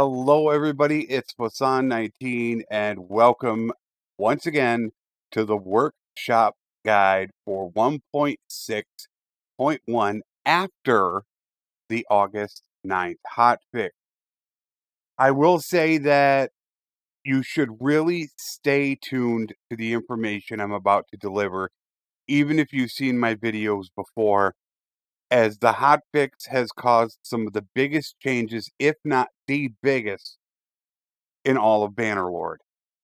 Hello, everybody. It's Flesson19, and welcome once again to the workshop guide for 1.6.1 after the August 9th hotfix. I will say that you should really stay tuned to the information I'm about to deliver, even if you've seen my videos before, as the hotfix has caused some of the biggest changes, if not the biggest, in all of Bannerlord.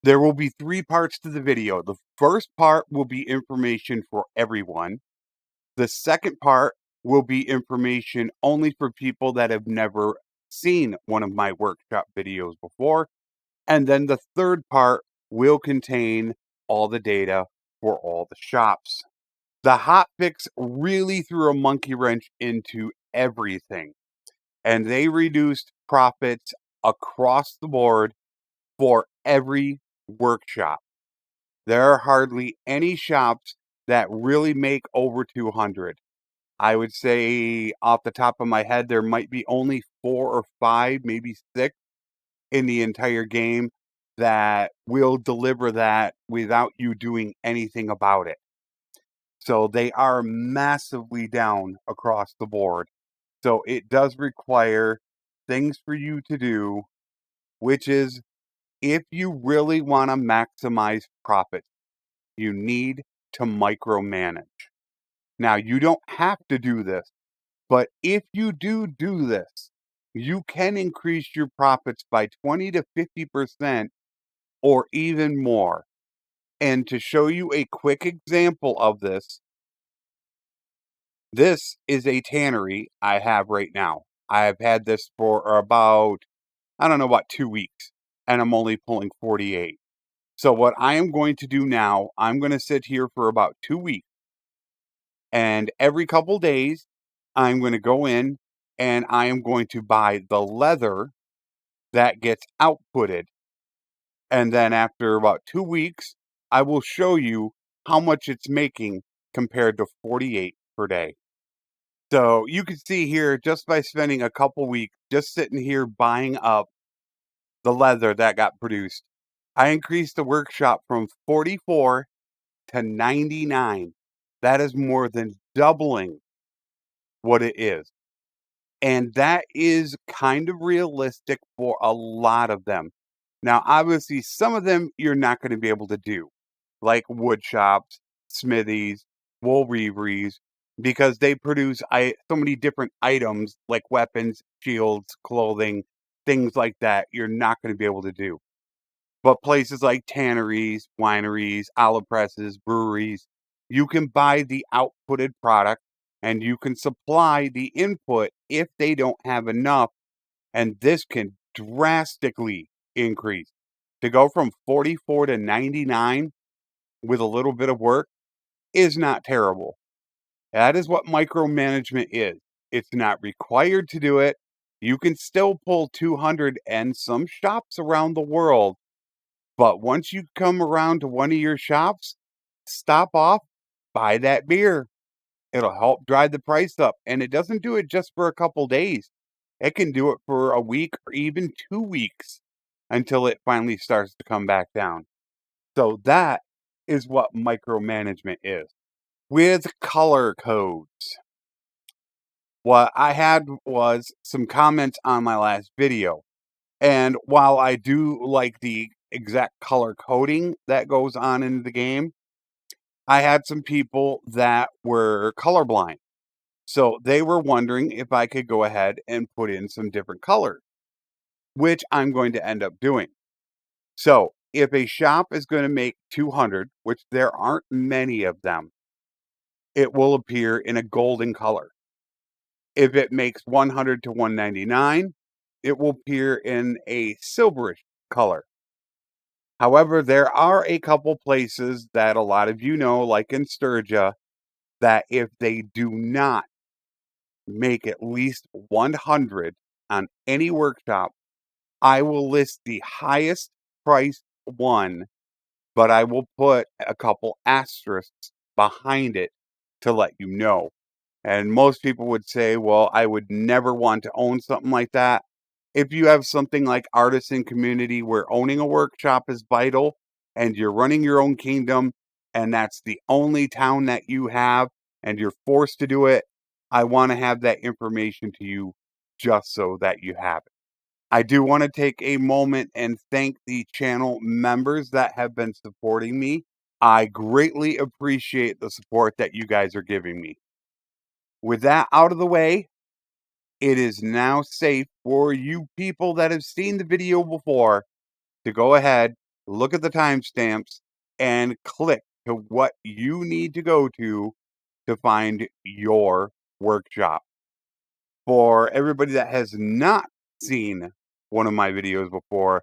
There will be three parts to the video. The first part will be information for everyone. The second part will be information only for people that have never seen one of my workshop videos before. And then the third part will contain all the data for all the shops. The hotfix really threw a monkey wrench into everything, and they reduced profits across the board for every workshop. There are hardly any shops that really make over 200. I would say off the top of my head, there might be only 4 or 5, maybe 6 in the entire game that will deliver that without you doing anything about it. So they are massively down across the board. So it does require things for you to do, which is, if you really want to maximize profits, you need to micromanage. Now, you don't have to do this, but if you do this, you can increase your profits by 20 to 50% or even more. And to show you a quick example of this, this is a tannery I have right now. I have had this for about, I don't know, about 2 weeks, and I'm only pulling 48. So what I am going to do now, I'm going to sit here for about 2 weeks, and every couple days, I'm going to go in and I am going to buy the leather that gets outputted. And then after about 2 weeks, I will show you how much it's making compared to 48 per day. So you can see here, just by spending a couple weeks just sitting here buying up the leather that got produced, I increased the workshop from 44 to 99. That is more than doubling what it is. And that is kind of realistic for a lot of them. Now, obviously, some of them you're not going to be able to do, like wood shops, smithies, wool weaveries, because they produce so many different items like weapons, shields, clothing, things like that. You're not going to be able to do. But places like tanneries, wineries, olive presses, breweries, you can buy the outputted product and you can supply the input if they don't have enough. And this can drastically increase. To go from 44 to 99 with a little bit of work is not terrible. That is what micromanagement is. It's not required to do it. You can still pull 200, and some shops around the world, but once you come around to one of your shops, stop off, buy that beer. It'll help drive the price up. And it doesn't do it just for a couple days. It can do it for a week or even 2 weeks until it finally starts to come back down. So that is what micromanagement is. With color codes, what I had was some comments on my last video. And while I do like the exact color coding that goes on in the game, I had some people that were colorblind. So they were wondering if I could go ahead and put in some different colors, which I'm going to end up doing. So if a shop is going to make 200, which there aren't many of them, it will appear in a golden color. If it makes 100 to 199, it will appear in a silverish color. However, there are a couple places that a lot of you know, like in Sturgia, that if they do not make at least 100 on any workshop, I will list the highest priced one, but I will put a couple asterisks behind it to let you know. And most people would say, well, I would never want to own something like that. If you have something like artisan community where owning a workshop is vital and you're running your own kingdom and that's the only town that you have and you're forced to do it, I want to have that information to you just so that you have it. I do want to take a moment and thank the channel members that have been supporting me. I greatly appreciate the support that you guys are giving me. With that out of the way, it is now safe for you people that have seen the video before to go ahead, look at the timestamps, and click to what you need to go to find your workshop. For everybody that has not seen one of my videos before,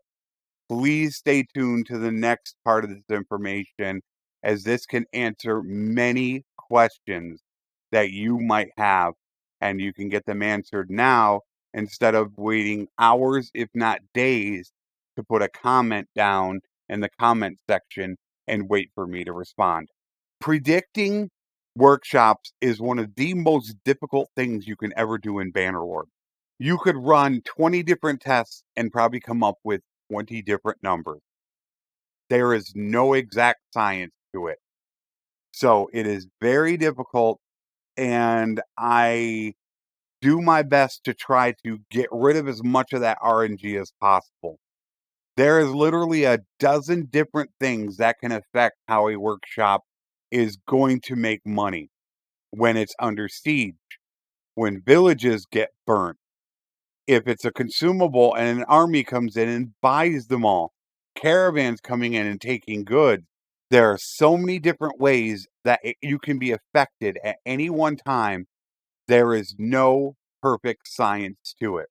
please stay tuned to the next part of this information, as this can answer many questions that you might have, and you can get them answered now instead of waiting hours, if not days, to put a comment down in the comment section and wait for me to respond. Predicting workshops is one of the most difficult things you can ever do in Bannerlord. You could run 20 different tests and probably come up with 20 different numbers. There is no exact science to it. So it is very difficult, and I do my best to try to get rid of as much of that RNG as possible. There is literally a dozen different things that can affect how a workshop is going to make money. When it's under siege, when villages get burnt, if it's a consumable and an army comes in and buys them all, caravans coming in and taking goods. There are so many different ways that you can be affected at any one time. There is no perfect science to it.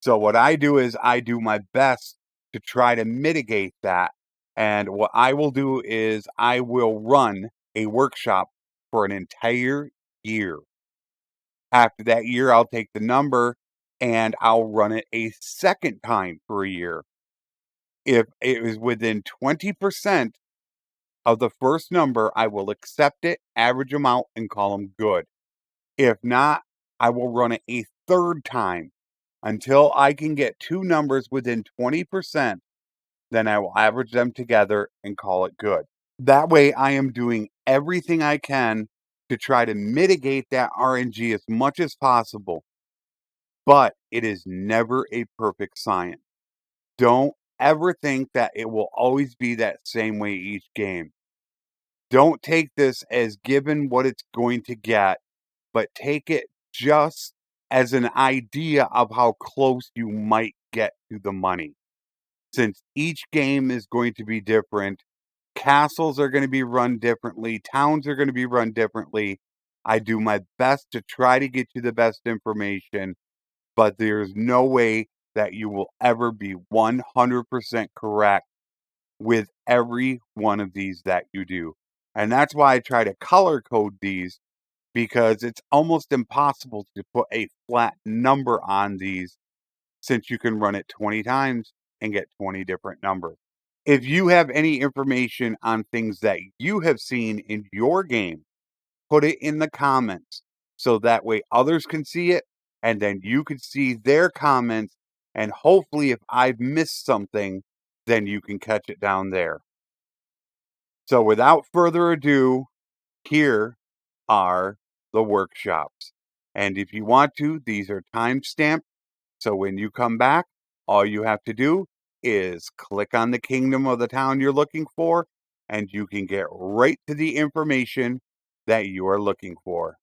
So what I do is I do my best to try to mitigate that. And what I will do is I will run a workshop for an entire year. After that year, I'll take the number and I'll run it a second time for a year. If it is within 20% of the first number, I will accept it, average them out, and call them good. If not, I will run it a third time until I can get two numbers within 20%. Then I will average them together and call it good. That way, I am doing everything I can to try to mitigate that RNG as much as possible. But it is never a perfect science. Don't ever think that it will always be that same way each game. Don't take this as given what it's going to get, but take it just as an idea of how close you might get to the money. Since each game is going to be different, castles are going to be run differently, towns are going to be run differently. I do my best to try to get you the best information, but there's no way that you will ever be 100% correct with every one of these that you do. And that's why I try to color code these, because it's almost impossible to put a flat number on these, since you can run it 20 times and get 20 different numbers. If you have any information on things that you have seen in your game, put it in the comments so that way others can see it, and then you can see their comments, and hopefully if I've missed something, then you can catch it down there. So without further ado, here are the workshops. And if you want to, these are time-stamped. So when you come back, all you have to do is click on the kingdom of the town you're looking for, and you can get right to the information that you are looking for.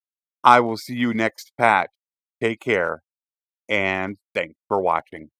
I will see you next patch. Take care, and thanks for watching.